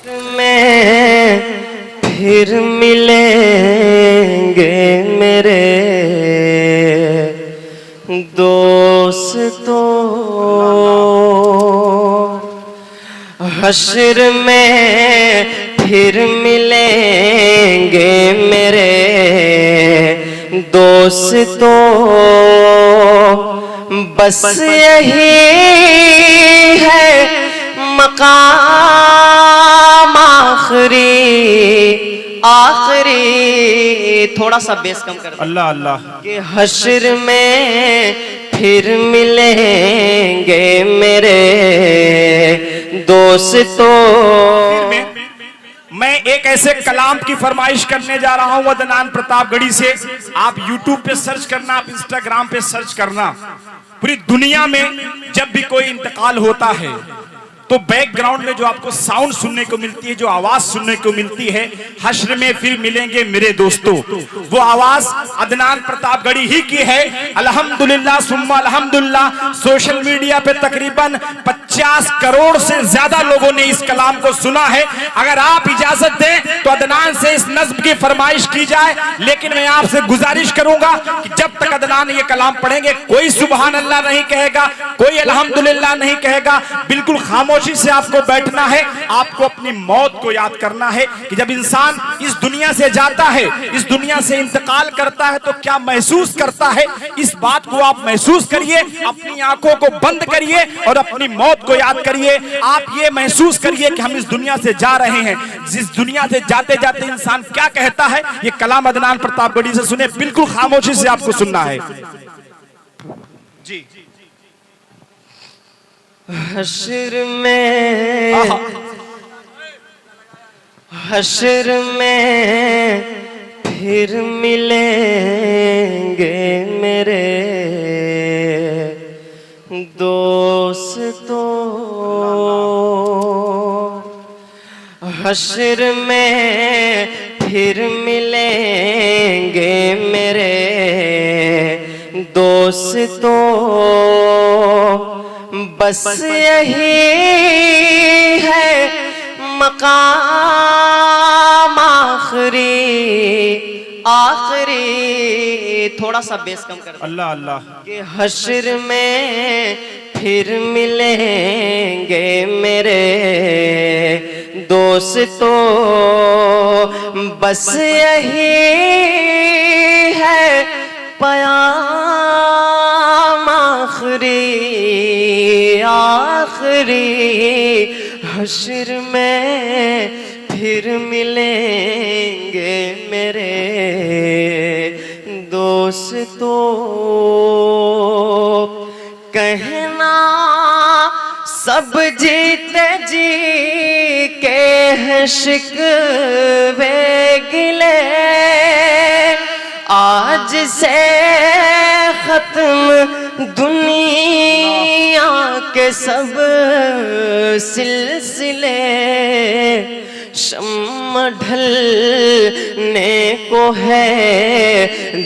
में फिर मिलेंगे मेरे दोस्तों, हश्र में फिर मिलेंगे मेरे दोस्तों, बस यही है मकाम आखिरी आखिरी। थोड़ा सा बेस कम कर दो। अल्लाह अल्लाह। कि हश्र में फिर मिलेंगे मेरे दोस्तों। मैं एक ऐसे कलाम की फरमाइश करने जा रहा हूं अदनान प्रतापगढ़ी से। आप YouTube पे सर्च करना, आप Instagram पे सर्च करना। पूरी दुनिया में जब भी कोई इंतकाल होता है तो बैकग्राउंड में जो आपको साउंड सुनने को मिलती है, जो आवाज सुनने को मिलती है, हश्र में फिर मिलेंगे मेरे दोस्तों, वो आवाज अदनान प्रतापगढ़ी ही की है। अल्हम्दुलिल्लाह सुम्मा अल्हम्दुलिल्लाह। सोशल मीडिया पे तकरीबन 50 करोड़ से ज्यादा लोगों ने इस कलाम को सुना है। अगर आप इजाजत दें तो अदनान से इस नज्म की फरमाइश की जाए, लेकिन मैं आपसे गुजारिश करूंगा कि जब तक अदनान ये कलाम पढ़ेंगे कोई सुबहान अल्लाह नहीं कहेगा, कोई अल्हम्दुलिल्लाह नहीं कहेगा। बिल्कुल खामोशी से आपको बैठना है। आपको अपनी मौत को याद करना है कि जब इंसान इस दुनिया से जाता है, इस दुनिया से इंतकाल करता है तो क्या महसूस करता है, इस बात को आप महसूस करिए। अपनी आंखों को बंद करिए और अपनी मौत को याद करिए। आप ये महसूस करिए कि हम इस दुनिया से जा रहे हैं। जिस दुनिया से जाते जाते इंसान क्या कहता है, ये कलाम अदनान प्रतापगढ़ी से सुने। बिल्कुल खामोशी से आपको सुनना है जी। हश्र में फिर मिलेंगे मेरे दोस्तों, हश्र में फिर मिलेंगे मेरे दोस्तों, बस यही है मकाम आखिरी आखिरी। थोड़ा सा बेस कम कर दो। अल्लाह अल्लाह। कि हश्र में फिर मिलेंगे मेरे दोस्तों, बस यही है पयाम आखिरी आखिरी। हश्र में फिर मिलेंगे मेरे दोस्तों। कहना सब जीते जी के हैं शिकवे गिले, आज से खत्म दुनिया के सब सिलसिले। शम्म ढलने को है,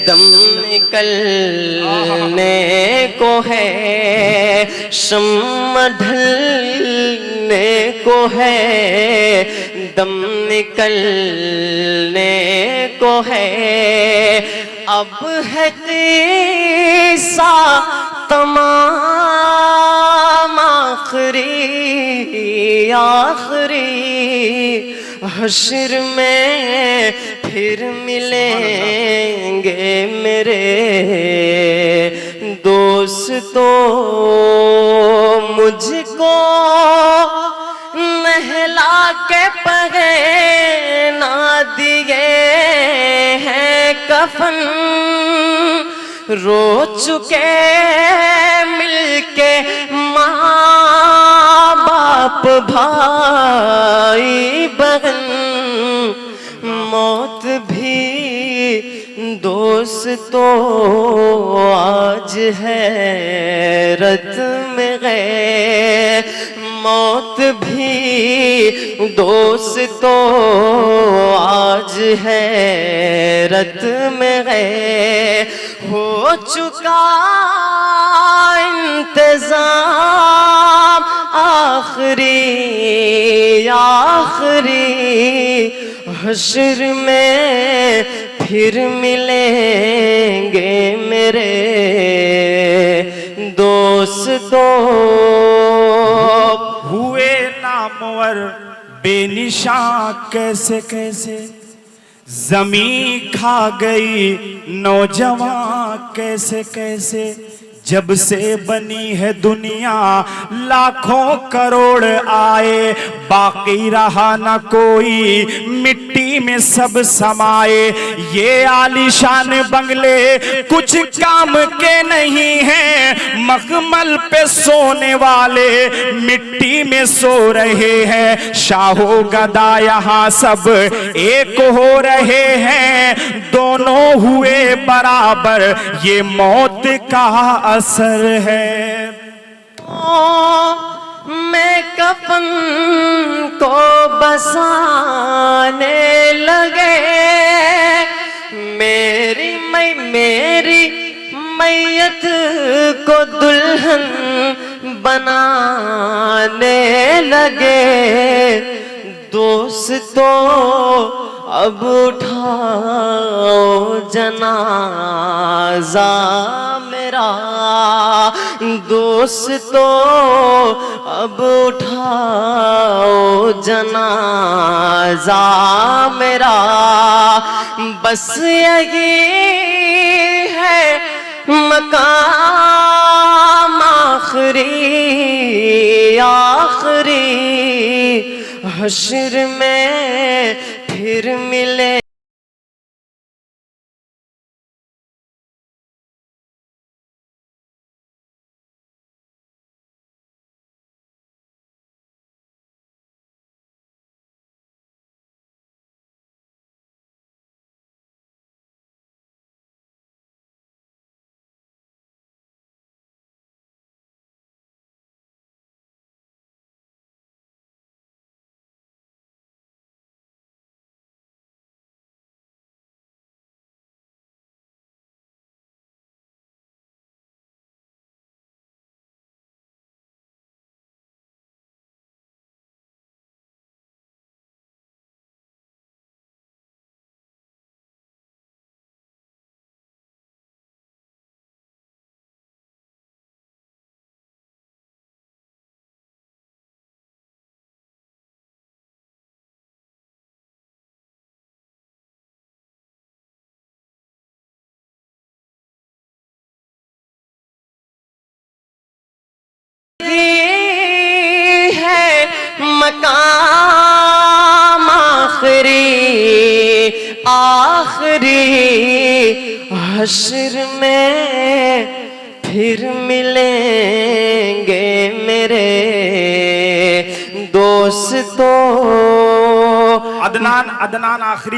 दम निकलने को है, शम्म ढलने को है, दम निकलने को है। अब है किस्सा तमाम आखिरी आखिरी। हश्र में फिर मिलेंगे मेरे दोस्तों, मुझको नहला के पहना दिए हैं कफन, रो चुके मिलके माँ बाप भाई बहन। मौत भी दोस्तों आज हैरत में गए, मौत भी दोस्तों आज हैरत में गए। हो चुका इंतजाम आखिरी हश्र में फिर मिलेंगे मेरे दोस्तों। हुए नामवर बेनिशान कैसे कैसे, जमीन खा गई नौजवान कैसे कैसे। जब से बनी है दुनिया लाखों करोड़ आए, बाकी रहा न कोई मिट्टी में सब समाए। ये आलीशान बंगले कुछ काम के नहीं हैं, मखमल पे सोने वाले मिट्टी में सो रहे हैं। शाहो गदा यहाँ सब एक हो रहे हैं, दोनों हुए बराबर ये मौत का असर है। मैं कफन को बसाने लगे, मेरी मैयत को दुल्हन बनाने लगे। दोस्तों अब उठाओ जनाजा मेरा, दोस्तों अब उठाओ जनाजा मेरा। बस यही है मकाम आखिरी हश्र में फिर मिले। मकाम आखिरी हश्र में फिर मिलेंगे मेरे दोस्तों। अदनान आखिरी